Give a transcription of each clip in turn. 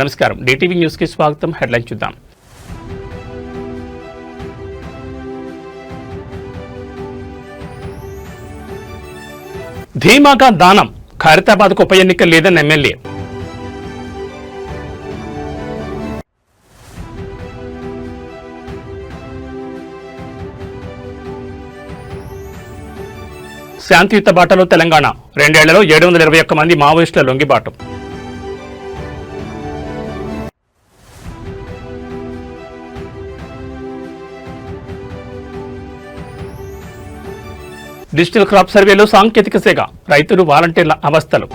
నమస్కారం, DTV news కి స్వాగతం. హెడ్లైన్ చూద్దాం. ధీమాగా దానం, ఖైరతాబాద్కు ఉప ఎన్నిక లేదన్న ఎమ్మెల్యే. శాంతియుత బాటలో తెలంగాణ, 2 ఏళ్లలో 721 మంది మావోయిస్టుల లొంగిబాటు. డిజిటల్ క్రాప్ సర్వేలో సాంకేతిక సేగ, రైతులు వాలంటీర్ల అవస్థలు.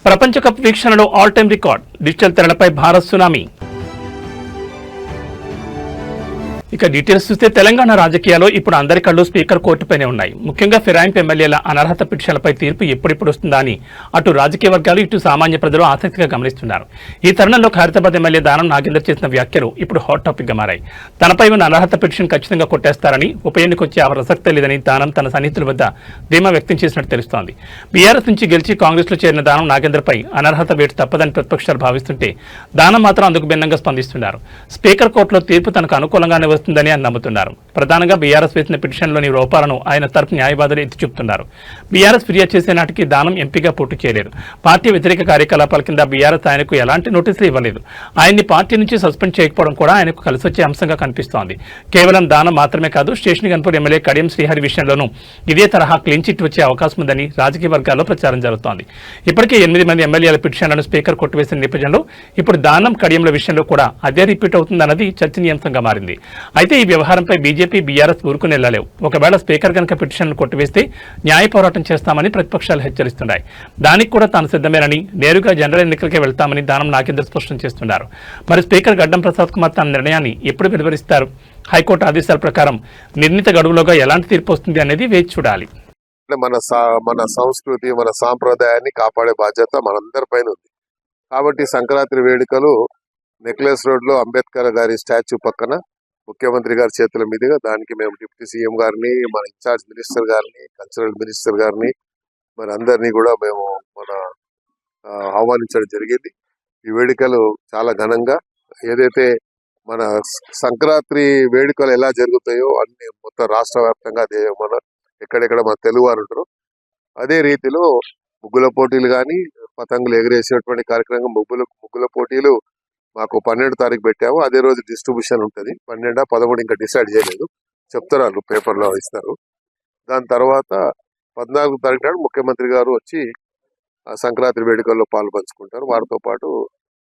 ప్రపంచ కప్ వీక్షణలో ఆల్ టైమ్ రికార్డ్, డిజిటల్ తెరలపై భారత్ సునామీ. ఇక డీటెయిల్స్ చూస్తే తెలంగాణ రాజకీయాల్లో ఇప్పుడు అందరి కళ్ళు స్పీకర్ కోర్టుపైనే ఉన్నాయి. ముఖ్యంగా ఫిరాయింపు ఎమ్మెల్యేల అనర్హత పిటిషన్లపై తీర్పు ఎప్పుడెప్పుడు వస్తుందా అని అటు రాజకీయ వర్గాలు ఇటు సామాన్య ప్రజలు ఆసక్తిగా గమనిస్తున్నారు. ఈ తరుణంలో ఖైరతాబాద్ ఎమ్మెల్యే దానం నాగేందర్ చేసిన వ్యాఖ్యలు ఇప్పుడు హాట్ టాపిక్ గా మారాయి. తనపై ఉన్న అనర్హత పిటిషన్ ఖచ్చితంగా కొట్టేస్తారని, ఉప ఎన్నికొచ్చే ప్రసక్తే లేదని దానం తన సన్నిహితుల వద్ద ధీమా వ్యక్తం చేసినట్టు తెలుస్తోంది. బీఆర్ఎస్ నుంచి గెలిచి కాంగ్రెస్ లో చేరిన దానం నాగేందర్ పై అనర్హత వేటు తప్పదని ప్రతిపక్షాలు భావిస్తుంటే దానం మాత్రం అందుకు భిన్నంగా స్పందిస్తున్నారు. స్పీకర్ కోర్టులో తీర్పు తనకు అనుకూలంగానే వస్తుందని ఆయన నమ్ముతున్నారు. ప్రధానంగా బీఆర్ఎస్ వేసిన పిటిషన్లోని లోపాలను ఆయన తరపు న్యాయవాదులు ఎత్తి చూపుతున్నారు. బీఆర్ఎస్ ఫిర్యాదు చేసే నాటికి దానం ఎంపీగా పోటీ చేయలేదు. పార్టీ వ్యతిరేక కార్యకలాపాల కింద బీఆర్ఎస్ ఆయనకు ఎలాంటి నోటీసులు ఇవ్వలేదు. ఆయన్ని పార్టీ నుంచి సస్పెండ్ చేయకపోవడం కూడా ఆయనకు కలిసొచ్చే అంశంగా కనిపిస్తోంది. కేవలం దానం మాత్రమే కాదు, స్టేషన్ గన్పూర్ ఎమ్మెల్యే కడియం శ్రీహరి విషయంలోనూ ఇదే తరహా క్లీన్ చిట్ వచ్చే అవకాశం ఉందని రాజకీయ వర్గాల్లో ప్రచారం జరుగుతోంది. ఇప్పటికే 8 మంది ఎమ్మెల్యేల పిటిషన్లను స్పీకర్ కొట్టివేసిన నేపథ్యంలో ఇప్పుడు దానం కడియంల విషయంలో కూడా అదే రిపీట్ అవుతుందన్నది చర్చనీయాంశంగా మారింది. అయితే ఈ వ్యవహారంపై బీజేపీ, బీఆర్ఎస్ ఊరుకుని వెళ్లలేవు. ఒకవేళ స్పీకర్ కనుక పిటిషన్ను కొట్టివేస్తే న్యాయ పోరాటం చేస్తామని ప్రతిపక్షాలు హెచ్చరిస్తున్నాయి. దానికి కూడా తాను సిద్ధమేనని, నేరుగా జనరల్ ఎన్నికలకే వెళ్తామని దానం నాగేందర్ స్పష్టం చేస్తున్నారు. మరి స్పీకర్ గడ్డం ప్రసాద్ కుమార్ తన నిర్ణయాన్ని ఎప్పుడు వెలువరిస్తారు? హైకోర్టు ఆదేశాల ప్రకారం నిర్ణీత గడువులోగా ఎలాంటి తీర్పు వస్తుంది అనేది వేచి చూడాలి. మన సంస్కృతి, మన సాంప్రదాయాన్ని కాపాడే బాధ్యత మనందరిపైన ఉంది. కాబట్టి సంక్రాంతి వేడుకలు నెక్లెస్ రోడ్ లో అంబేద్కర్ గారి స్టాచ్యూ పక్కన ముఖ్యమంత్రి గారి చేతుల మీదుగా, దానికి మేము డిప్యూటీ సీఎం గారిని, మన ఇన్ఛార్జ్ మినిస్టర్ గారిని, కల్చరల్ మినిస్టర్ గారిని, మరి అందరినీ కూడా మేము ఆహ్వానించడం జరిగింది. ఈ వేడుకలు చాలా ఘనంగా, ఏదైతే మన సంక్రాంతి వేడుకలు ఎలా జరుగుతాయో అన్ని మొత్తం రాష్ట్ర వ్యాప్తంగా మన ఎక్కడెక్కడ మన తెలుగు వారు ఉంటారు, అదే రీతిలో ముగ్గుల పోటీలు కానీ, పతంగులు ఎగరేసేటువంటి కార్యక్రమం, ముగ్గుల పోటీలు మాకు 12 తారీఖు పెట్టాము. అదే రోజు డిస్ట్రిబ్యూషన్ ఉంటుంది. 12, 13 ఇంకా డిసైడ్ చేయలేదు, చెప్తారు, పేపర్లో ఇస్తారు. దాని తర్వాత 14 తారీఖు నాడు ముఖ్యమంత్రి గారు వచ్చి సంక్రాంతి వేడుకల్లో పాలు పంచుకుంటారు. వారితో పాటు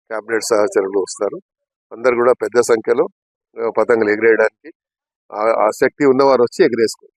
కేబినెట్ సహచరులు వస్తారు. అందరు కూడా పెద్ద సంఖ్యలో పతంగులు ఎగిరేయడానికి ఆ శక్తి ఉన్నవారు వచ్చి ఎగిరేసుకోవచ్చు.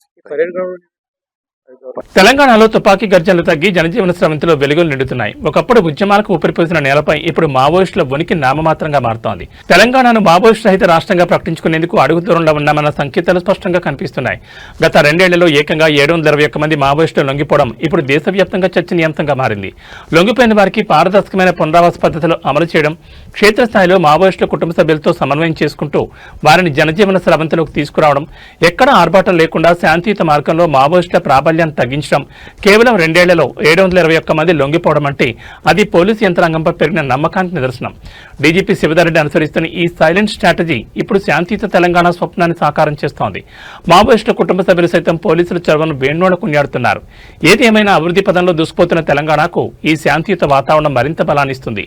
తెలంగాణలో తుపాకీ గర్జనలు తగ్గి జనజీవన స్రవంతిలో వెలుగులు నిండుతున్నాయి. ఒకప్పుడు ఉద్యమాలకు ఊపిరిపోసిన నేలపై ఇప్పుడు మావోయిస్టుల ఉనికి నామమాత్రంగా మారుతోంది. తెలంగాణను మావోయిస్టు రహిత రాష్ట్రంగా ప్రకటించుకునేందుకు అడుగు దూరంలో ఉన్నామన్న సంకేతాలు స్పష్టంగా కనిపిస్తున్నాయి. గత 2 ఏళ్లలో ఏకంగా 721 మంది మావోయిస్టులు లొంగిపోవడం ఇప్పుడు దేశవ్యాప్తంగా చర్చనీయాంశంగా మారింది. లొంగిపోయిన వారికి పారదర్శకమైన పునరావాస పద్ధతులు అమలు చేయడం, క్షేత్రస్థాయిలో మావోయిస్టుల కుటుంబ సభ్యులతో సమన్వయం చేసుకుంటూ వారిని జనజీవన స్రవంతిలోకి తీసుకురావడం, ఎక్కడా ఆర్భాటం లేకుండా శాంతియుత మార్గంలో మావోయిస్టుల ప్రాబల్యం తగ్గించడం, కేవలం 2 ఏళ్లలో 721 మంది లొంగిపోవడం అంటే అది పోలీసు యంత్రాంగంపై పెరిగిన నమ్మకానికి నిదర్శనం. డీజీపీ శివధర్రెడ్డి అనుసరిస్తున్న ఈ సైలెంట్ స్ట్రాటజీ ఇప్పుడు శాంతియుత తెలంగాణ స్వప్నాన్ని సాకారం చేస్తోంది. మావోయిస్టుల కుటుంబ సభ్యులు సైతం పోలీసుల చొరవను వేణోళ్ల కొనియాడుతున్నారు. ఏది ఏమైనా అభివృద్ధి పదంలో దూసుకుపోతున్న తెలంగాణకు ఈ శాంతియుత వాతావరణం మరింత బలాన్నిస్తుంది.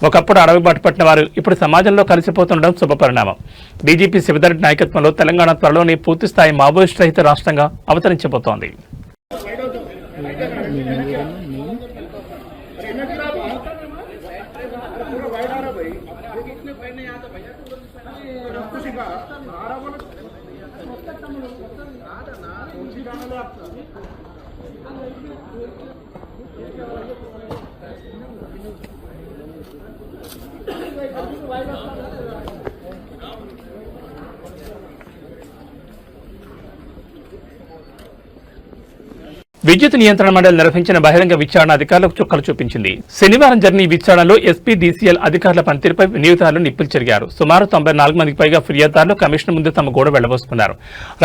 ఒకప్పుడు అడవి బాట పట్టిన వారు ఇప్పుడు సమాజంలో కలిసిపోతుండడం శుభపరిణామం. డీజీపీ శివధర్రెడ్డి నాయకత్వంలో తెలంగాణ త్వరలోనే పూర్తిస్థాయి మావోయిస్టు రహిత రాష్ట్రంగా అవతరించబోతోంది. విద్యుత్ నియంత్రణ మండలి నిర్వహించిన బహిరంగ విచారణ అధికారులకు చుక్కలు చూపించింది. శనివారం జరిగిన ఈ విచారణలో ఎస్పీ డీసీఎల్ అధికారుల పనితీరుపై వినియోగదారులు నిప్పులు చెరిగారు. సుమారు 94 మందికి పైగా ఫిర్యాదుదారులు కమిషన్ ముందు తమ గోడ వెళ్లబోసుకున్నారు.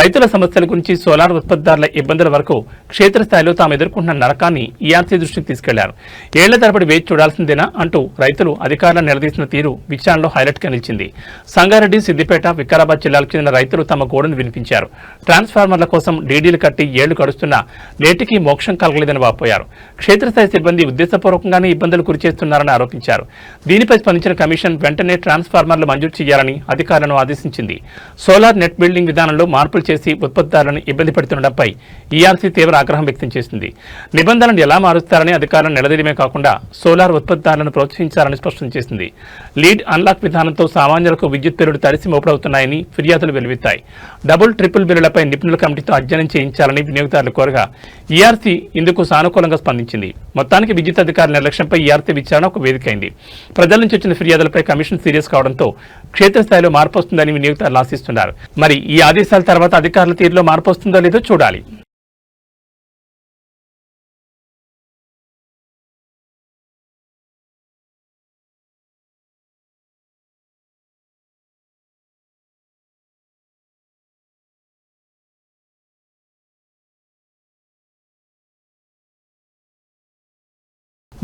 రైతుల సమస్యల గురించి సోలార్ ఉత్పత్తిదారుల ఇబ్బందుల వరకు క్షేత్రస్థాయిలో తాము ఎదుర్కొంటున్న నరకాన్ని ఈఆర్సీ దృష్టికి తీసుకెళ్లారు. ఏళ్ల తరబడి వేచి చూడాల్సిందేనా అంటూ రైతులు అధికారులను నిలదీసిన తీరు విచారణలో హైలైట్ గా నిలిచింది. సంగారెడ్డి, సిద్దిపేట, వికారాబాద్ జిల్లాలకు చెందిన రైతులు తమ గోడను వినిపించారు. ట్రాన్స్ఫార్మర్ల కోసం డీడీలు కట్టి ఏళ్లు గడుస్తున్నా నేటికి మోక్షం కలగలేదని వాపోయారు. క్షేత్రస్థాయి సిబ్బంది ఉద్దేశపూర్వకంగానే ఇబ్బందులు గురిచేస్తున్నారని ఆరోపించారు. దీనిపై స్పందించిన కమిషన్ వెంటనే ట్రాన్స్ఫార్మర్లు మంజూరు చేయాలని అధికారులను ఆదేశించింది. సోలార్ నెట్ బిల్డింగ్ విధానంలో మార్పులు చేసి ఉత్పత్తిదారులను ఇబ్బంది పెడుతుండటంపై ఈఆర్సీ తీవ్ర ఆగ్రహం వ్యక్తం చేసింది. నిబంధనలను ఎలా మారుస్తారని అధికారులను నిలదీయడమే కాకుండా సోలార్ ఉత్పత్తిదారులను ప్రోత్సహించాలని స్పష్టం చేసింది. లీడ్ అన్లాక్ విధానంతో సామాన్యులకు విద్యుత్ బిల్లులు తడిసి మోపడవుతున్నాయని ఫిర్యాదులు వెలువెత్తాయి. డబుల్, ట్రిపుల్ బిల్లులపై నిపుణుల కమిటీతో అధ్యయనం చేయించాలని వినియోగదారులు కోరగా ఈఆర్సీ ఇందుకు సానుకూలంగా స్పందించింది. మొత్తానికి విద్యుత్ అధికారుల నిర్లక్ష్యంపై ఈఆర్సీ విచారణ ఒక వేదికైంది. ప్రజల నుంచి వచ్చిన ఫిర్యాదులపై కమిషన్ సీరియస్ కావడంతో క్షేత్రస్థాయిలో మార్పు వస్తుందని వినియోగదారులు ఆశిస్తున్నారు. మరి ఈ ఆదేశాల తర్వాత అధికారుల తీరులో మార్పు వస్తుందో లేదో చూడాలి.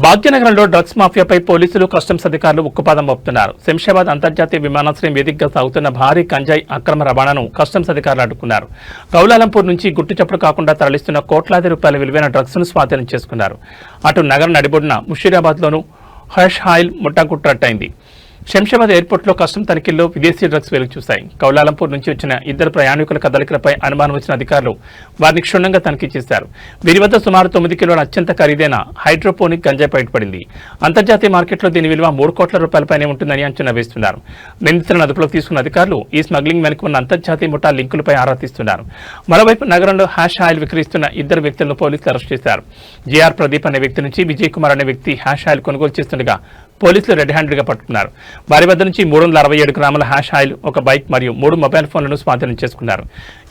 భాగ్యనగరంలో డ్రగ్స్ మాఫియాపై పోలీసులు, కస్టమ్స్ అధికారులు ఉక్కుపాదం మోపుతున్నారు. శంషాబాద్ అంతర్జాతీయ విమానాశ్రయం వేదికగా సాగుతున్న భారీ గంజాయి అక్రమ రవాణాను కస్టమ్స్ అధికారులు అడ్డుకున్నారు. కౌలాలంపూర్ నుంచి గుట్టుచప్పుడు కాకుండా తరలిస్తున్న కోట్లాది రూపాయల విలువైన డ్రగ్స్ ను స్వాధీనం చేసుకున్నారు. అటు నగరం నడిబొడ్డున ముషీరాబాద్లోనూ హ్యాష్ ఆయిల్ ముఠాగుట్టట్టయింది. శంషాబాద్ ఎయిర్పోర్ట్లో కస్టమ్ తనిఖీల్లో విదేశీ డ్రగ్స్ వెలుగు చూశాయి. కౌలాలంపూర్ నుంచి వచ్చిన ఇద్దరు ప్రయాణికుల కదలికలపై అనుమానం వచ్చిన అధికారులు వారిని క్షుణ్ణంగా తనిఖీ చేశారు. వీరి వద్ద సుమారు 9 కిలోల అత్యంత ఖరీదైన హైడ్రోపోనిక్ గంజాయి బయటపడింది. అంతర్జాతీయ మార్కెట్లో దీని విలువ 3 కోట్ల రూపాయలపైనే ఉంటుందని అంచనా వేస్తున్నారు. నిందితులను అదుపులోకి తీసుకున్న అధికారులు ఈ స్మగ్లింగ్ వెనుక ఉన్న అంతర్జాతీయ ముఠా లింకులపై ఆరా తీస్తున్నారు. మరోవైపు నగరంలో హ్యాష్ ఆయిల్ విక్రయిస్తున్న ఇద్దరు వ్యక్తులను పోలీసులు అరెస్ట్ చేశారు. జేఆర్ ప్రదీప్ అనే వ్యక్తి నుంచి విజయ్ కుమార్ అనే వ్యక్తి హ్యాష్ ఆయిల్ కొనుగోలు చేస్తుండగా పోలీసులు రెడ్ హ్యాండెడ్ గా పట్టుకున్నారు. వారి వద్ద నుంచి 367 గ్రాముల హ్యాష్ ఆయిల్, ఒక బైక్ మరియు 3 మొబైల్ ఫోన్లను స్వాధీనం చేసుకున్నారు.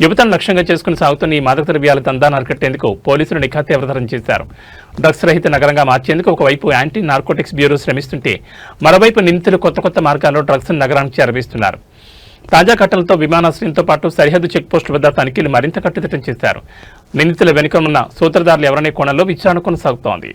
యువతను లక్ష్యంగా చేసుకుని సాగుతున్న ఈ మాదక ద్రవ్యాల దందాను అరికట్టేందుకు పోలీసులు నిఘా తీవ్రతరం చేశారు. డ్రగ్స్ రహిత నగరంగా మార్చేందుకు ఒకవైపు యాంటీ నార్కోటిక్స్ బ్యూరో శ్రమిస్తుంటే మరోవైపు నిందితులు కొత్త మార్గాల్లో డ్రగ్స్ నగరానికి చేరవేస్తున్నారు. తాజా ఘటనలతో విమానాశ్రయంతో పాటు సరిహద్దు చెక్పోస్టు వద్ద తనిఖీలు మరింత కట్టుదిట్టం చేశారు. నిందితుల వెనుక ఉన్న సూత్రధారులు ఎవరనే కోణంలో విచారణ కొనసాగుతోంది.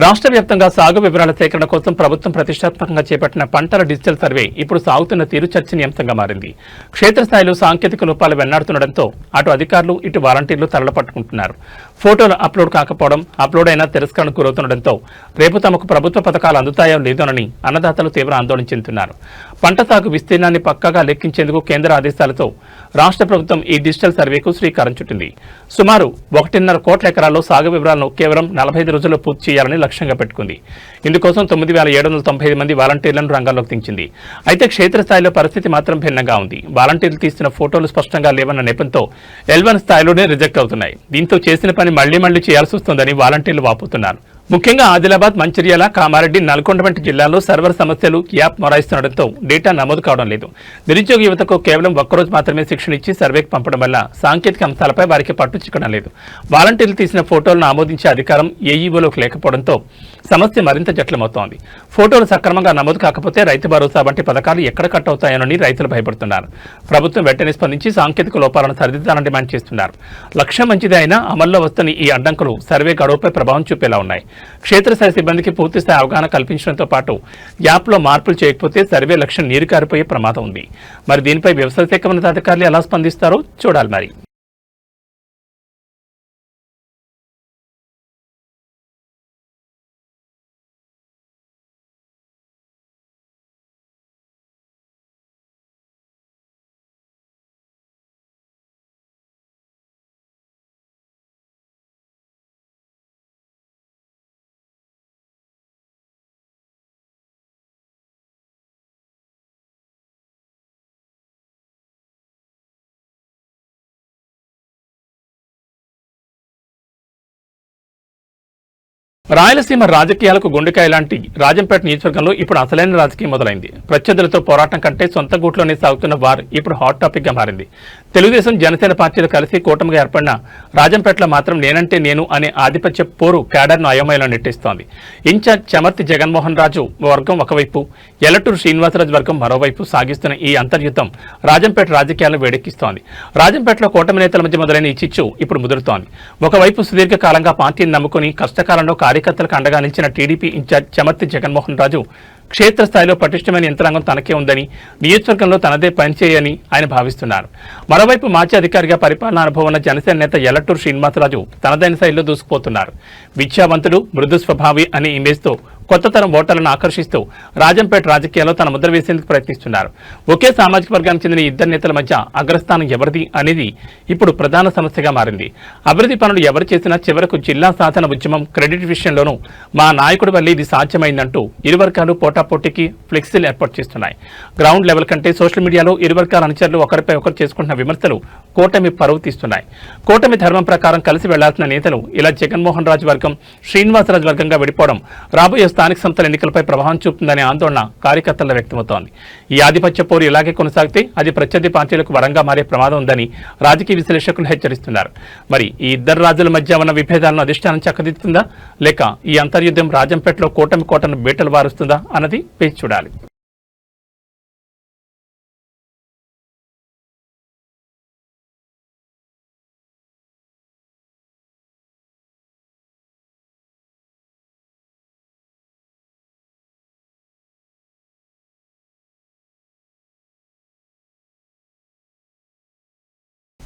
రాష్ట్ర వ్యాప్తంగా సాగు వివరాల సేకరణ కోసం ప్రభుత్వం ప్రతిష్టాత్మకంగా చేపట్టిన పంటల డిజిటల్ సర్వే ఇప్పుడు సాగుతున్న తీరు చర్చనీయాంశంగా మారింది. క్షేత్రస్థాయిలో సాంకేతిక లోపాలు వెన్నాడుతుండటంతో అటు అధికారులు, ఇటు వాలంటీర్లు తరలపట్టుకుంటున్నారు. ఫోటోలు అప్లోడ్ కాకపోవడం, అప్లోడ్ అయినా తిరస్కరణకు గురవుతుండటంతో రేపు తమకు ప్రభుత్వ పథకాలు అందుతాయో లేదోనని అన్నదాతలు తీవ్ర ఆందోళన చెందుతున్నారు. పంట సాగు విస్తీర్ణాన్ని పక్కాగా లెక్కించేందుకు కేంద్ర ఆదేశాలతో రాష్ట్ర ప్రభుత్వం ఈ డిజిటల్ సర్వేకు శ్రీకారం చుట్టింది. సుమారు 1.5 కోట్ల ఎకరాల్లో సాగు వివరాలను కేవలం 45 రోజుల్లో పూర్తి చేయాలని లక్ష్యంగా పెట్టుకుంది. ఇందుకోసం 9,795 మంది వాలంటీర్లను రంగంలోకి దించింది. అయితే క్షేత్రస్థాయిలో పరిస్థితి మాత్రం భిన్నంగా ఉంది. వాలంటీర్లు తీసిన ఫోటోలు స్పష్టంగా లేవన్న నెపంతో L1 స్థాయిలోనే రిజెక్ట్ అవుతున్నాయి. దీంతో చేసిన పని మళ్లీ చేయాల్సి వస్తోందని వాలంటీర్లు వాపోతున్నారు. ముఖ్యంగా ఆదిలాబాద్, మంచిర్యాల, కామారెడ్డి, నల్గొండ వంటి జిల్లాల్లో సర్వర్ సమస్యలు యాప్ మొరాయిస్తుండటంతో డేటా నమోదు కావడం లేదు. నిరుద్యోగ యువతకు కేవలం ఒక్కరోజు మాత్రమే శిక్షణ ఇచ్చి సర్వేకి పంపడం వల్ల సాంకేతిక అంశాలపై వారికి పట్టు చిక్కడం లేదు. వాలంటీర్లు తీసిన ఫోటోలను ఆమోదించే అధికారం ఏఈఓలోకి లేకపోవడంతో సమస్య మరింత జటిలమవుతోంది. ఫోటోలు సక్రమంగా నమోదు కాకపోతే రైతు భరోసా వంటి పథకాలు ఎక్కడ కట్ అవుతాయోనని రైతులు భయపడుతున్నారు. ప్రభుత్వం వెంటనే స్పందించి సాంకేతిక లోపాలను సరిదిద్దాలని డిమాండ్ చేస్తున్నారు. లక్ష్యం మంచిదే అయినా అమల్లో వస్తున్న ఈ అడ్డంకులు సర్వే గడువుపై ప్రభావం చూపేలా ఉన్నాయి. క్షేత్రస్థాయి సిబ్బందికి పూర్తిస్థాయి అవగాహన కల్పించడంతో పాటు యాప్లో మార్పులు చేయకపోతే సర్వే లక్ష్యం నీరు కారిపోయే ప్రమాదం ఉంది. మరి దీనిపై వ్యవసాయ శాఖ ఉన్నతాధికారులు ఎలా స్పందిస్తారో చూడాలి మరి. రాయలసీమ రాజకీయాలకు గుండెకాయ లాంటి రాజంపేట నియోజకవర్గంలో ఇప్పుడు అసలైన రాజకీయం మొదలైంది. ప్రత్యర్థులతో పోరాటం కంటే సొంత గూట్లోనే సాగుతున్న వార్ ఇప్పుడు హాట్ టాపిక్ గా మారింది. తెలుగుదేశం జనసేన పార్టీలు కలిసి కూటమిగా ఏర్పడిన రాజంపేటలో మాత్రం నేనంటే నేను అనే ఆధిపత్య పోరు క్యాడర్ను అయోమయంలో నెట్టిస్తోంది. ఇన్ఛార్జ్ చమర్తి జగన్మోహన్ రాజు వర్గం ఒకవైపు, ఎల్లటూరు శ్రీనివాసరాజు వర్గం మరోవైపు సాగిస్తున్న ఈ అంతర్యుద్ధం రాజంపేట రాజకీయాలను వేడెక్కిస్తోంది. రాజంపేటలో కూటమి నేతల మధ్య మొదలైన ఈ చిచ్చు ఇప్పుడు ముదురుతోంది. ఒకవైపు సుదీర్ఘకాలంగా పార్టీని నమ్ముకుని కష్టకాలంలో కార్యకర్తలకు అండగా నిలిచిన టీడీపీ ఇన్ఛార్జ్ చమర్తి జగన్మోహన్ రాజు క్షేత్రస్థాయిలో పటిష్టమైన యంత్రాంగం తనకే ఉందని, నియోజకవర్గంలో తనదే పనిచేయని ఆయన భావిస్తున్నారు. మరోవైపు మాజీ అధికారిగా పరిపాలనా అనుభవం ఉన్న జనసేన నేత ఎల్లటూరు శ్రీనివాసరాజు తనదైన శైలిలో దూసుకుపోతున్నారు. విద్యావంతుడు, మృదు స్వభావి అనే ఇమేజ్తో కొత్త తరం ఓటర్లను ఆకర్షిస్తూ రాజంపేట రాజకీయాల్లో తన ముద్ర వేసేందుకు ప్రయత్నిస్తున్నారు. ఒకే సామాజిక వర్గానికి చెందిన ఇద్దరు నేతల మధ్య అగ్రస్థానం ఎవరిది అనేది ఇప్పుడు ప్రధాన సమస్యగా మారింది. అభివృద్ధి పనులు ఎవరు చేసినా చివరకు జిల్లా సాధన ఉద్యమం క్రెడిట్ విషయంలోనూ మా నాయకుడి వల్ల ఇది సాధ్యమైందంటూ ఇరు వర్గాలు పోటాపోటీకి ఫ్లెక్సీలు ఏర్పాటు చేస్తున్నాయి. గ్రౌండ్ లెవెల్ కంటే సోషల్ మీడియాలో ఇరు వర్గాల అనుచరులు ఒకరిపై ఒకరు చేసుకుంటున్న విమర్శలు కూటమి పరువు తీస్తున్నాయి. కూటమి ధర్మం ప్రకారం కలిసి వెళ్లాల్సిన నేతలు ఇలా జగన్మోహన్ రాజు వర్గం, శ్రీనివాసరాజు వర్గంగా విడిపోవడం రాబోయే స్థానిక సంస్థల ఎన్నికలపై ప్రభావం చూపుతుందనే ఆందోళన కార్యకర్తల్లో వ్యక్తమవుతోంది. ఈ ఆధిపత్య పోరు ఇలాగే కొనసాగితే అది ప్రత్యర్థి పార్టీలకు వరంగా మారే ప్రమాదం ఉందని రాజకీయ విశ్లేషకులు హెచ్చరిస్తున్నారు. మరి ఈ ఇద్దరు రాజుల మధ్య ఉన్న విభేదాలను అధిష్టానం చక్కదిద్దుతుందా, లేక ఈ అంతర్యుద్ధం రాజంపేటలో కూటమి కోటను బీటలు వారుస్తుందా అన్నది వేచి చూడాలి.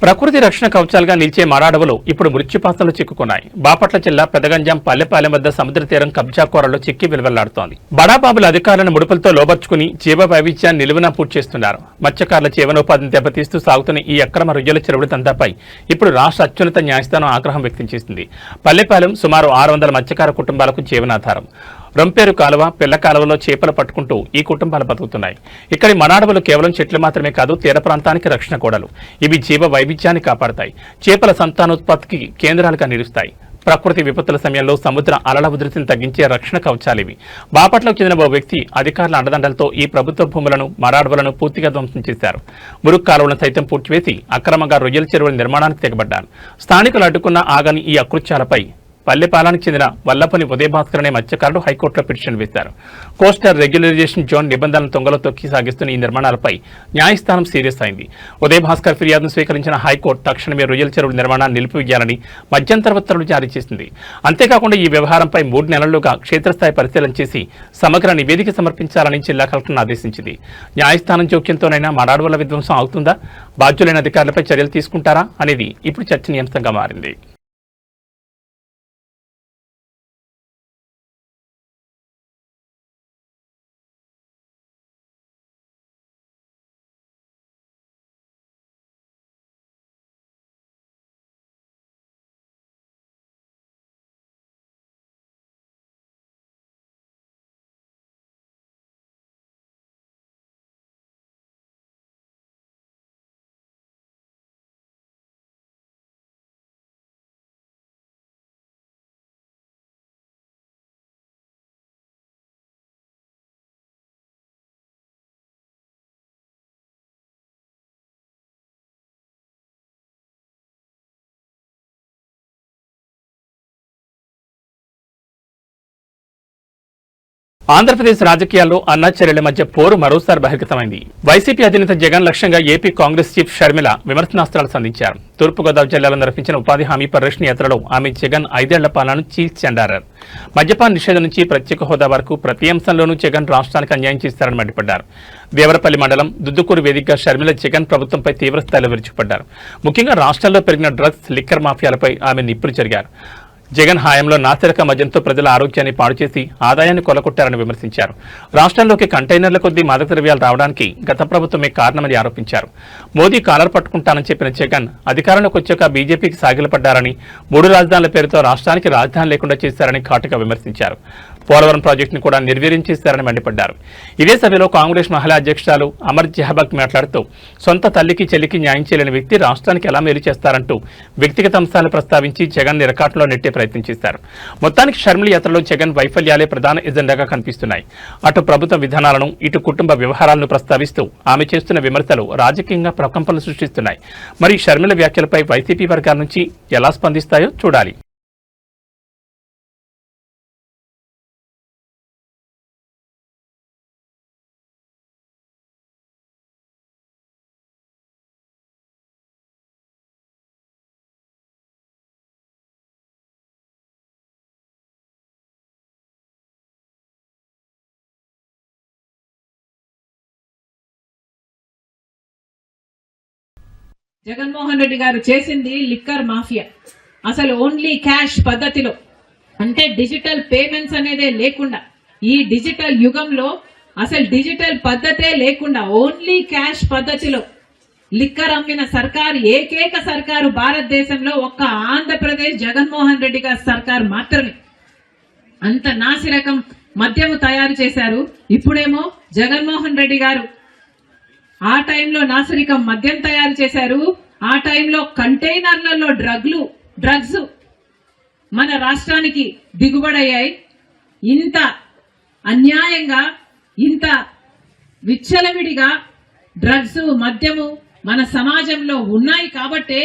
ప్రకృతి రక్షణ కవచాలుగా నిలిచే మరాడవులు ఇప్పుడు మృత్యుపాసనలో చిక్కుకున్నాయి. బాపట్ల జిల్లా పెదగంజాం పల్లెపాలెం వద్ద సముద్ర తీరం కబ్జా కోరల్లో చిక్కి విలువెల్లాడుతోంది. బడాబాబుల అధికారులను ముడుపులతో లోబర్చుకుని జీవ వైవిధ్యాన్ని నిలువునా పూర్తి చేస్తున్నారు. మత్స్యకారుల జీవనోపాధిని దెబ్బతీస్తూ సాగుతున్న ఈ అక్రమ రొయ్యల చెరువుల దందాపై ఇప్పుడు రాష్ట్ర అత్యున్నత న్యాయస్థానం ఆగ్రహం వ్యక్తం చేసింది. పల్లెపాలెం సుమారు 600 మత్స్యకార కుటుంబాలకు జీవనాధారం. రొంపేరు కాలువ, పిల్ల కాలువలో చేపలు పట్టుకుంటూ ఈ కుటుంబాలు బతుకుతున్నాయి. ఇక్కడి మనాడవులు కేవలం చెట్లు మాత్రమే కాదు, తీర ప్రాంతానికి రక్షణ కోడలు. ఇవి జీవ వైవిధ్యాన్ని కాపాడతాయి, చేపల సంతానోత్పత్తికి కేంద్రాలుగా నిలుస్తాయి. ప్రకృతి విపత్తుల సమయంలో సముద్ర అలల ఉధృతిని తగ్గించే రక్షణ కవచాలివి. బాపట్లకు చెందిన ఓ వ్యక్తి అధికారుల అండదండలతో ఈ ప్రభుత్వ భూములను, మరాడవులను పూర్తిగా ధ్వంసం చేశారు. మురుగు కాలువలను సైతం పూడ్చివేసి అక్రమంగా రొయ్యల చెరువుల నిర్మాణానికి తెగబడ్డారు. స్థానికులు అడ్డుకున్న ఆగని ఈ అకృత్యాలపై పల్లెపాలానికి చెందిన వల్లపని ఉదయభాస్కర్ అనే మత్స్యకారులు హైకోర్టులో పిటిషన్ వేశారు. కోస్టల్ రెగ్యులరైజేషన్ జోన్ నిబంధనలను తొంగలో తొక్కి సాగిస్తున్న ఈ నిర్మాణాలపై న్యాయస్థానం సీరియస్ అయింది. ఉదయభాస్కర్ ఫిర్యాదును స్వీకరించిన హైకోర్టు తక్షణమే రొయ్యల చెరువుల నిర్మాణాన్ని నిలిపివేయాలని మధ్యంతర ఉత్తర్వులు జారీ చేసింది. అంతేకాకుండా ఈ వ్యవహారంపై 3 నెలలుగా క్షేత్రస్థాయి పరిశీలన చేసి సమగ్ర నివేదిక సమర్పించాలని జిల్లా కలెక్టర్ను ఆదేశించింది. న్యాయస్థానం జోక్యంతోనైనా మరాడవుల విధ్వంసం ఆగుతుందా, బాధ్యులైన అధికారులపై చర్యలు తీసుకుంటారా అనేది ఇప్పుడు చర్చనీయాంశంగా మారింది. ఆంధ్రప్రదేశ్ రాజకీయాల్లో అన్నాచెల్లెళ్ల మధ్య పోరు మరోసారి బహిర్గతమైంది. వైసీపీ అధినేత జగన్ లక్ష్యంగా ఏపీ కాంగ్రెస్ చీఫ్ షర్మిల విమర్శనాస్త్రాలు సంధించారు. తూర్పుగోదావరి జిల్లాలో నిర్వహించిన ఉపాధి హామీ పరిరక్షణ యాత్రలో ఆమె జగన్ 5 ఏళ్ల పాలనను చీల్చెండారారు. మద్యపాన నిషేధం నుంచి ప్రత్యేక హోదా వరకు ప్రతి అంశంలోనూ జగన్ రాష్ట్రానికి అన్యాయం చేస్తారని మండిపడ్డారు. దేవరపల్లి మండలం దుద్దుకూరు వేదికగా షర్మిల జగన్ ప్రభుత్వంపై తీవ్రస్థాయిలో విరుచుకుపడ్డారు. ముఖ్యంగా రాష్ట్రంలో పెరిగిన డ్రగ్స్, లిక్కర్ మాఫియాలపై ఆమె నిప్పులు చెరిగారు. జగన్ హయాంలో నాసిరక మద్యంతో ప్రజల ఆరోగ్యాన్ని పాడు చేసి ఆదాయాన్ని కొలగొట్టారని విమర్శించారు. రాష్ట్రంలోకి కంటైనర్ల కొద్దీ మాదక ద్రవ్యాలు రావడానికి గత ప్రభుత్వమే కారణమని ఆరోపించారు. మోదీ కాలర్ పట్టుకుంటానని చెప్పిన జగన్ అధికారంలోకి వచ్చాక బీజేపీకి సాగిలపడ్డారని, 3 రాజధానుల పేరుతో రాష్ట్రానికి రాజధాని లేకుండా చేశారని ఘాటుగా విమర్శించారు. పోలవరం ప్రాజెక్టును కూడా నిర్వీర్యం చేశారని మండిపడ్డారు. ఇదే సభలో కాంగ్రెస్ మహిళా అధ్యక్షురాలు అమర్ జహబక్ మాట్లాడుతూ సొంత తల్లికి చెల్లికి న్యాయం చేయలేని వ్యక్తి రాష్ట్రానికి ఎలా మేలు చేస్తారంటూ వ్యక్తిగత అంశాలను ప్రస్తావించి జగన్ నిరకాటంలో నెట్టే ప్రయత్నం చేశారు. మొత్తానికి షర్మిల యాత్రలో జగన్ వైఫల్యాలే ప్రధాన ఎజెండాగా కనిపిస్తున్నాయి. అటు ప్రభుత్వ విధానాలను ఇటు కుటుంబ వ్యవహారాలను ప్రస్తావిస్తూ ఆమె చేస్తున్న విమర్శలు రాజకీయంగా ప్రకంపనలు సృష్టిస్తున్నాయి. మరి షర్మిల వ్యాఖ్యలపై వైసీపీ వర్గాల నుంచి ఎలా స్పందిస్తాయో చూడాలి. జగన్మోహన్ రెడ్డి గారు చేసింది లిక్కర్ మాఫియా. అసలు ఓన్లీ క్యాష్ పద్ధతిలో, అంటే డిజిటల్ పేమెంట్స్ అనేదే లేకుండా, ఈ డిజిటల్ యుగంలో అసలు డిజిటల్ పద్ధతే లేకుండా ఓన్లీ క్యాష్ పద్ధతిలో లిక్కర్ అమ్మిన సర్కారు ఏకైక సర్కారు భారతదేశంలో ఒక్క ఆంధ్రప్రదేశ్ జగన్మోహన్ రెడ్డి గారి సర్కారు మాత్రమే. అంత నాసిరకం మద్యము తయారు చేశారు. ఇప్పుడేమో జగన్మోహన్ రెడ్డి గారు ఆ టైంలో నాసిరకం మద్యం తయారు చేశారు. ఆ టైంలో కంటైనర్లలో డ్రగ్స్ మన రాష్ట్రానికి దిగుబడయ్యాయి. ఇంత అన్యాయంగా, ఇంత విచ్చలవిడిగా డ్రగ్స్ మద్యము మన సమాజంలో ఉన్నాయి కాబట్టే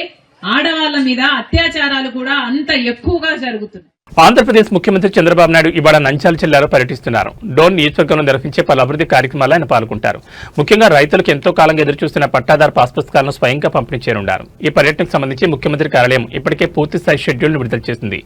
ఆడవాళ్ల మీద అత్యాచారాలు కూడా అంత ఎక్కువగా జరుగుతున్నాయి. ఆంధ్రప్రదేశ్ ముఖ్యమంత్రి చంద్రబాబు నాయుడు ఇవాళ నంద్యాల జిల్లాలో పర్యటిస్తున్నారు. డోన్ నియోజకవర్గంలో నిర్వహించే పలు అభివృద్ధి కార్యక్రమాల్లో ఆయన పాల్గొంటారు. ముఖ్యంగా రైతులకు ఎంతో కాలంగా ఎదురుచూస్తున్న పట్టాదారు పాస్ పుస్తకాలను స్వయంగా పంపిణీ చేయనున్నారు. ఈ పర్యటనకు సంబంధించి ముఖ్యమంత్రి కార్యాలయం ఇప్పటికే పూర్తిస్థాయి షెడ్యూల్ను విడుదల చేసింది.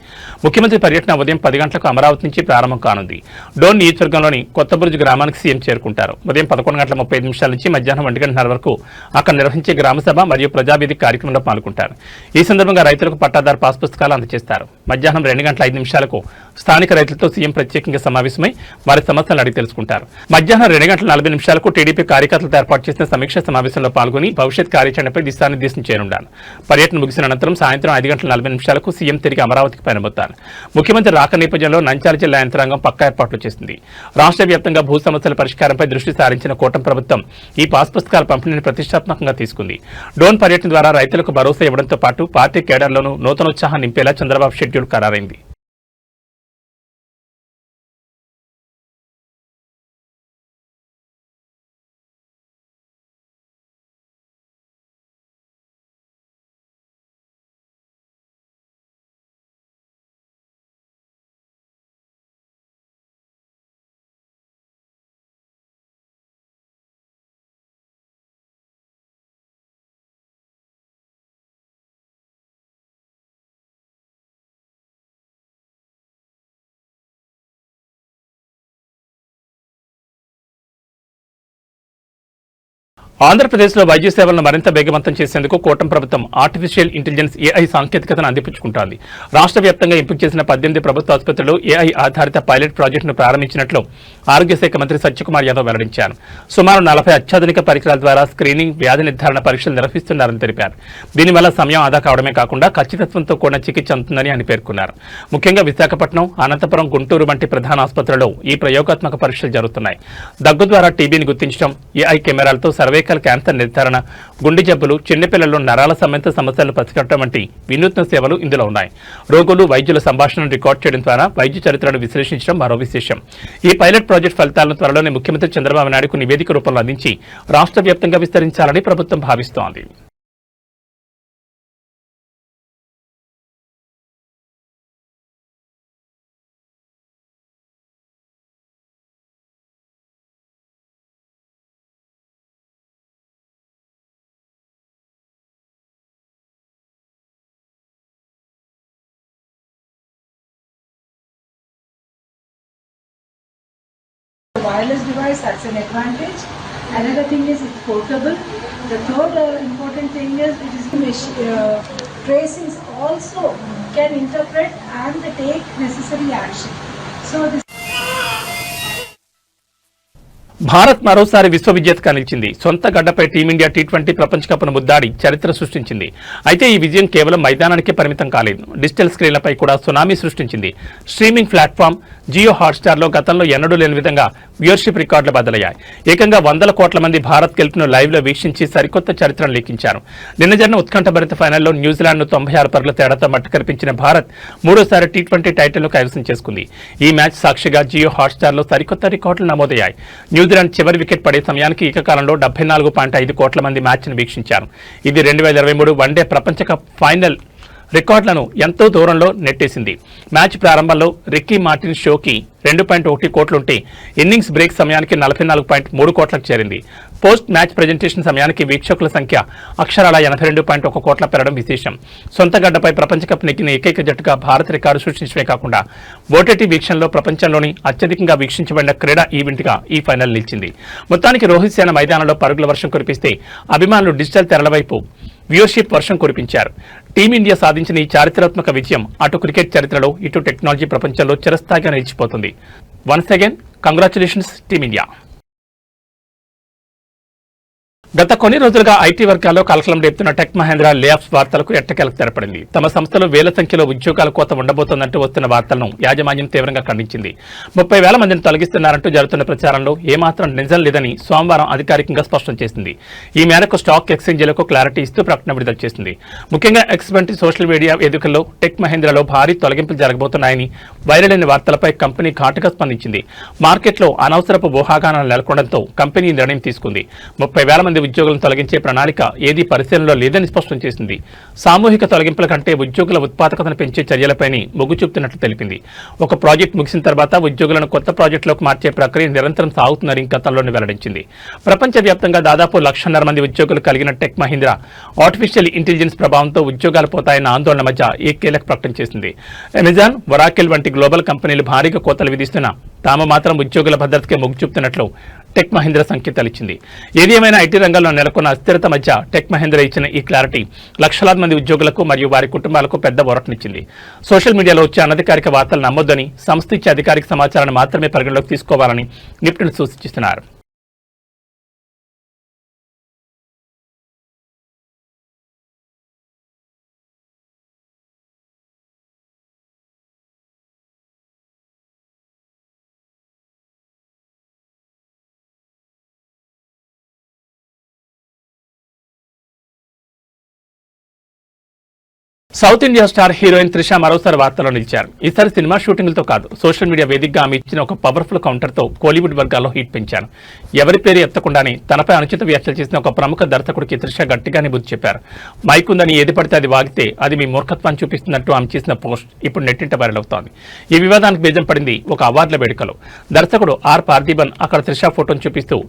ముఖ్యమంత్రి పర్యటన ఉదయం 10 గంటలకు అమరావతి నుంచి ప్రారంభం కానుంది. డోన్ నియోజకవర్గంలోని కొత్తబురుజు గ్రామానికి సీఎం చేరుకుంటారు. ఉదయం 11:35 నుంచి మధ్యాహ్నం 1:30 వరకు అక్కడ నిర్వహించే గ్రామసభ మరియు ప్రజావేదిక కార్యక్రమంలో పాల్గొంటారు. ఈ సందర్భంగా రైతులకు పట్టాదారు పాస్ పుస్తకాలు అందజేస్తారు. మధ్యాహ్నం 2:05 నిమిషాలకు స్థానిక రైతులతో సీఎం ప్రత్యేకంగా సమావేశమై వారి సమస్యలను అడిగి తెలుసుకుంటారు. మధ్యాహ్నం 2:40 నిమిషాలకు టీడీపీ కార్యకర్తలతో ఏర్పాటు చేసిన సమీక్ష సమావేశంలో పాల్గొని భవిష్యత్ కార్యాచరణపై దిశానిర్దేశం చేయనున్నారు. పర్యటన ముగిసిన అనంతరం సాయంత్రం 5:40 నిమిషాలకు సీఎం తిరిగి అమరావతికి పయనమవుతారు. ముఖ్యమంత్రి రాక నేపథ్యంలో నంద్యాల జిల్లా యంత్రాంగం పక్కా ఏర్పాట్లు చేసింది. రాష్ట్ర వ్యాప్తంగా భూ సమస్యల పరిష్కారంపై దృష్టి సారించిన కూటమి ప్రభుత్వం ఈ పాస్ పుస్తకాల పంపిణీని ప్రతిష్టాత్మకంగా తీసుకుంది. డ్రోన్ పర్యటన ద్వారా రైతులకు భరోసా ఇవ్వడంతో పాటు పార్టీ కేడర్లోనూ నూతనోత్సాహం నింపేలా చంద్రబాబు షెడ్యూల్ ఖరారైంది. ఆంధ్రప్రదేశ్లో వైద్య సేవలను మరింత వేగవంతం చేసేందుకు కూటమి ప్రభుత్వం ఆర్టిఫిషియల్ ఇంటెలిజెన్స్ ఏఐ సాంకేతికతను అందిపుచ్చుకుంటోంది. రాష్ట్ర వ్యాప్తంగా ఎంపిక చేసిన 18 ప్రభుత్వ ఆసుపత్రుల్లో ఏఐ ఆధారిత పైలట్ ప్రాజెక్టును ప్రారంభించినట్లు ఆరోగ్య శాఖ మంత్రి సత్యకుమార్ యాదవ్ వెల్లడించారు. సుమారు 40 అత్యాధునిక పరికరాల ద్వారా స్క్రీనింగ్, వ్యాధి నిర్ధారణ పరీక్షలు నిర్వహిస్తున్నారని తెలిపారు. దీనివల్ల సమయం ఆదా కావడమే కాకుండా ఖచ్చితత్వంతో కూడిన చికిత్స అందుతుందని ఆయన పేర్కొన్నారు. ముఖ్యంగా విశాఖపట్నం, అనంతపురం, గుంటూరు వంటి ప్రధాన ఆసుపత్రుల్లో ఈ ప్రయోగాత్మక పరీక్షలు జరుగుతున్నాయి. దగ్గు ద్వారా టీబీని గుర్తించడం, ఏఐ కెమెరాలతో సర్వైకల్ క్యాన్సర్ నిర్ధారణ, గుండె జబ్బులు, చిన్నపిల్లల్లో నరాల సంబంధిత సమస్యలను పసిగట్టడం వంటి వినూత్న సేవలు ఇందులో ఉన్నాయి. రోగులు, వైద్యుల సంభాషణను రికార్డు చేయడం ద్వారా వైద్య చరిత్రను విశ్లేషించడం మరో విశేషం. ఈ పైలట్ ప్రాజెక్ట్ ఫలితాలను త్వరలోనే ముఖ్యమంత్రి చంద్రబాబు నాయుడుకు నివేదిక రూపంలో అందించి రాష్ట్ర వ్యాప్తంగా విస్తరించాలని ప్రభుత్వం భావిస్తోంది. Wireless device, that's an advantage. Another thing is it's portable. The third important thing is it is tracings also can interpret and take necessary action. So this Bharat మరోసారి విశ్వ విజేతగా నిలిచింది. సొంత గడ్డపై టీమిండియా టీ20 ప్రపంచ కప్ను ముద్దాడి చరిత్ర సృష్టించింది. అయితే ఈ విజయం కేవలం మైదానానికే పరిమితం కాలేదు. డిజిటల్ స్క్రీన్లపై కూడా సునామీ సృష్టించింది. స్ట్రీమింగ్ ప్లాట్ఫామ్ జియో హాట్స్టార్లో గతంలో ఎన్నడూ లేని విధంగా వ్యూవర్షిప్ రికార్డులు బద్దలయ్యాయి. ఏకంగా 100 కోట్ల మంది భారత్ గెలుపును లైవ్లో వీక్షించి సరికొత్త చరిత్రను లిఖించారు. నిన్న జరిగిన ఉత్కంఠభరిత ఫైనల్లో న్యూజిలాండ్ను 96 పరుగుల తేడాతో మట్టుకరిపించిన భారత్ మూడోసారి టీ20 టైటిల్ను కైవసం చేసుకుంది. ఈ మ్యాచ్ సాక్షిగా జియో హాట్స్టార్లో సరికొత్త రికార్డులు నమోదయ్యాయి. న్యూజిలాండ్ చివరి వికెట్ పడే సమయానికి ఏకకాలంలో 74.5 కోట్ల మంది మ్యాచ్ను వీక్షించారు. ఇది 2023 వన్డే ప్రపంచ కప్ ఫైనల్ రికార్డులను ఎంతో దూరంలో నెట్టేసింది. మ్యాచ్ ప్రారంభంలో రిక్కీ మార్టిన్ షోకి 2.1 కోట్లుంటే ఇన్నింగ్స్ బ్రేక్ సమయానికి 44.3 కోట్లకు చేరింది. పోస్ట్ మ్యాచ్ ప్రెజెంటేషన్ సమయానికి వీక్షకుల సంఖ్య అక్షరాల 82.1 కోట్ల పెరగడం విశేషం. సొంత గడ్డపై ప్రపంచ కప్ నెగ్గిన ఏకైక జట్టుగా భారత్ రికార్డు సృష్టించడమే కాకుండా ఓటీటీ వీక్షణలో ప్రపంచంలోని అత్యధికంగా వీక్షించబడిన క్రీడా ఈవెంట్గా ఈ ఫైనల్ నిలిచింది. మొత్తానికి రోహిత్ సేన మైదానంలో పరుగుల వర్షం కురిపిస్తే అభిమానులు డిజిటల్ తెరల వైపు వ్యూవర్షిప్ వర్షం కురిపించారు. టీమిండియా సాధించిన ఈ చారిత్రాత్మక విజయం అటు క్రికెట్ చరిత్రలో ఇటు టెక్నాలజీ ప్రపంచంలో చిరస్థాయిగా నిలిచిపోతుంది. Once again congratulations team India. గత కొన్ని రోజులుగా ఐటీ వర్గాల్లో కలకలం రేపుతున్న టెక్ మహేంద్ర లే ఆఫ్స్ వార్తలకు ఎట్టకేలకు తెరపడింది. తమ సంస్థలో వేల సంఖ్యలో ఉద్యోగాల కోత ఉండబోతోందంటూ వస్తున్న వార్తలను యాజమాన్యం తీవ్రంగా ఖండించింది. 30,000 మందిని తొలగిస్తున్నారంటూ జరుగుతున్న ప్రచారంలో ఏమాత్రం నిజం లేదని సోమవారం అధికారికంగా స్పష్టం చేసింది. ఈ మేరకు స్టాక్ ఎక్స్చేంజీలకు క్లారిటీ ఇస్తూ ప్రకటన విడుదల చేసింది. ముఖ్యంగా ఎక్స్ వంటి సోషల్ మీడియా వేదికల్లో టెక్ మహేంద్రలో భారీ తొలగింపులు జరగబోతున్నాయని వైరల్ అయిన వార్తలపై కంపెనీ ఘాటుగా స్పందించింది. మార్కెట్లో అనవసరపు ఊహాగానాలు నెలకొనడంతో కంపెనీ నిర్ణయం తీసుకుంది. 30,000 మంది ఉద్యోగులను తొలగించే ప్రణాళిక ఏదీ పరిశీలనలో లేదని స్పష్టం చేసింది. సామూహిక తొలగింపుల కంటే ఉద్యోగుల ఉత్పాదకతను పెంచే చర్యలపైనే మొగ్గు చూపుతున్నట్లు తెలిపింది. ఒక ప్రాజెక్టు ముగిసిన తర్వాత ఉద్యోగులను కొత్త ప్రాజెక్టులోకి మార్చే ప్రక్రియ నిరంతరం సాగుతుందని గతంలోనే వెల్లడించింది. ప్రపంచవ్యాప్తంగా దాదాపు 1,50,000 మంది ఉద్యోగులు కలిగిన టెక్ మహీంద్ర ఆర్టిఫిషియల్ ఇంటెలిజెన్స్ ప్రభావంతో ఉద్యోగాలు పోతాయన్న ఆందోళన మధ్య ఈ కీలక ప్రకటన చేసింది. అమెజాన్, ఒరాకిల్ వంటి గ్లోబల్ కంపెనీలు భారీగా కోతలు విధిస్తున్నా తాము మాత్రం ఉద్యోగుల భద్రతకే మొగ్గు చూపుతున్నట్లు టెక్ మహీంద్ర సంకేతాలు ఇచ్చింది. ఏది ఏమైనా ఐటీ రంగంలో నెలకొన్న అస్థిరత మధ్య టెక్ మహీంద్ర ఇచ్చిన ఈ క్లారిటీ లక్షలాది మంది ఉద్యోగులకు మరియు వారి కుటుంబాలకు పెద్ద ఊరటనిచ్చింది. సోషల్ మీడియాలో వచ్చే అనధికారిక వార్తలు నమ్మొద్దని, సంస్థ ఇచ్చే అధికారిక సమాచారాన్ని మాత్రమే పరిగణలోకి తీసుకోవాలని నిపుణులు సూచిస్తున్నారు. South India star heroine Trisha మరోసారి వార్తల్లో నిలిచారు. ఈసారి సినిమా షూటింగ్లతో కాదు, సోషల్ మీడియా వేదికగా ఆమె ఇచ్చిన ఒక పవర్ఫుల్ కౌంటర్తో కోలీవుడ్ వర్గాల్లో హీట్ పెంచారు. ఎవరి పేరు ఎత్తకుండానే తనపై అనుచిత వ్యాఖ్యలు చేసిన ఒక ప్రముఖ దర్శకుడికి త్రిష గట్టిగానే బుద్ధి చెప్పారు. మైక్ ఉందని ఏది పడితే అది వాగితే అది మీ మూర్ఖత్వాన్ని చూపిస్తున్నట్టు ఆమె చేసిన పోస్ట్ ఇప్పుడు నెట్టింట వైరల్ అవుతోంది. ఈ వివాదానికి బీజం పడింది ఒక అవార్డుల వేడుకలో. దర్శకుడు ఆర్ పార్థిబన్ అక్కడ త్రిష ఫోటోను చూపిస్తూ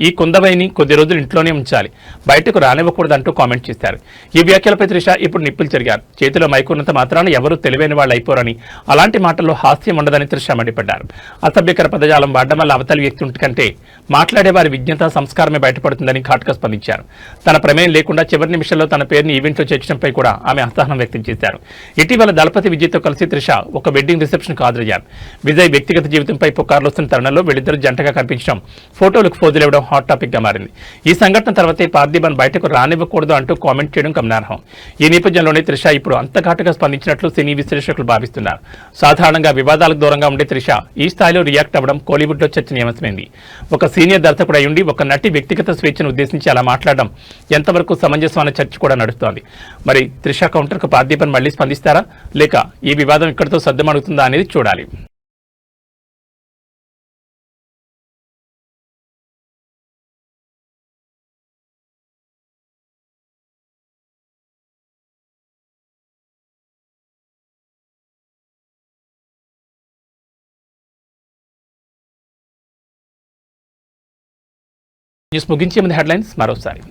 ఈ కుందవైని కొద్ది రోజులు ఇంట్లోనే ఉంచాలి, బయటకు రానివ్వకూడదంటూ కామెంట్ చేశారు. ఈ వ్యాఖ్యలపై త్రిష ఇప్పుడు నిప్పులు చెరిగారు. చేతిలో మైకు ఉన్నంత మాత్రాన ఎవరూ తెలివైన వాళ్ళు అయిపోరని, అలాంటి మాటల్లో హాస్యం ఉండదని త్రిష మండిపడ్డారు. అసభ్యకర పదజాలం వాడడం వల్ల అవతలి వ్యక్తి కంటే మాట్లాడే వారి విజ్ఞత, సంస్కారమే బయటపడుతుందని ఘాటుగా స్పందించారు. తన ప్రమేయం లేకుండా చివరి నిమిషంలో తన పేరుని ఈవెంట్లో చేర్చడంపై కూడా ఆమె అసహనం వ్యక్తం చేశారు. ఇటీవల దళపతి విజయ్తో కలిసి త్రిష ఒక వెడ్డింగ్ రిసెప్షన్కు హాజరయ్యారు. విజయ్ వ్యక్తిగత జీవితంపై పుకార్లు వస్తున్న తరుణంలో వీళ్ళిద్దరు జంటగా కనిపించడం, ఫోటోలకు ఫోజులివ్వడం హాట్ టాపిక్ గా మారింది. ఈ సంఘటన తర్వాతే పార్థిబన్ బయటకు రానివ్వకూడదు అంటూ కామెంట్ చేయడం గమనార్హం. ఈ నేపథ్యంలోనే త్రిష ఇప్పుడు అంత ఘాటుగా స్పందించినట్లు సినీ విశ్లేషకులు భావిస్తున్నారు. సాధారణంగా వివాదాలకు దూరంగా ఉండే త్రిష ఈ స్థాయిలో రియాక్ట్ అవ్వడం కోలీవుడ్ లో చర్చనీయాంశమైంది. ఒక సీనియర్ దర్శకుడు అయ్యుండి ఒక నటి వ్యక్తిగత స్వేచ్ఛను ఉద్దేశించి అలా మాట్లాడడం ఎంతవరకు సమంజసం అనే చర్చ కూడా నడుస్తోంది. మరి త్రిష కౌంటర్ కు పార్థిబన్ మళ్లీ స్పందిస్తారా, లేక ఈ వివాదం ఇక్కడితో సద్దుమణుగుతుందా అనేది చూడాలి. న్యూస్ ముగించే ముందు హెడ్లైన్స్ మరోసారి.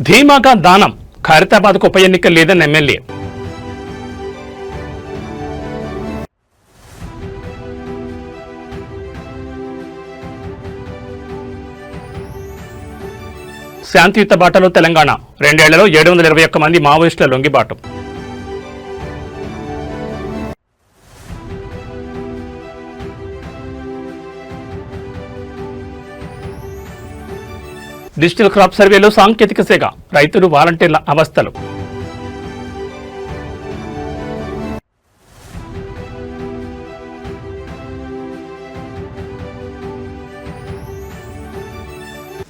ధీమాగా దానం, ఖైరతాబాద్కు ఉప ఎన్నిక లేదని ఎమ్మెల్యే. శాంతియుత బాటలో తెలంగాణ, 2 ఏళ్లలో 721 మంది మావోయిస్టుల లొంగిబాటు. డిజిటల్ క్రాప్ సర్వేలో సాంకేతిక సేగ, రైతులు వాలంటీర్ల అవస్థలు.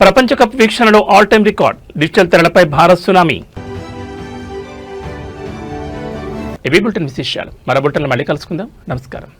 ప్రపంచ కప్ వీక్షణలో ఆల్ టైమ్ రికార్డ్, డిజిటల్ తెరలపై భారత్ సునామీ. ఇవి బులెటిన్ విశేషాలు. మరో బులెటిన్లో మళ్ళీ కలుసుకుందాం. నమస్కారం.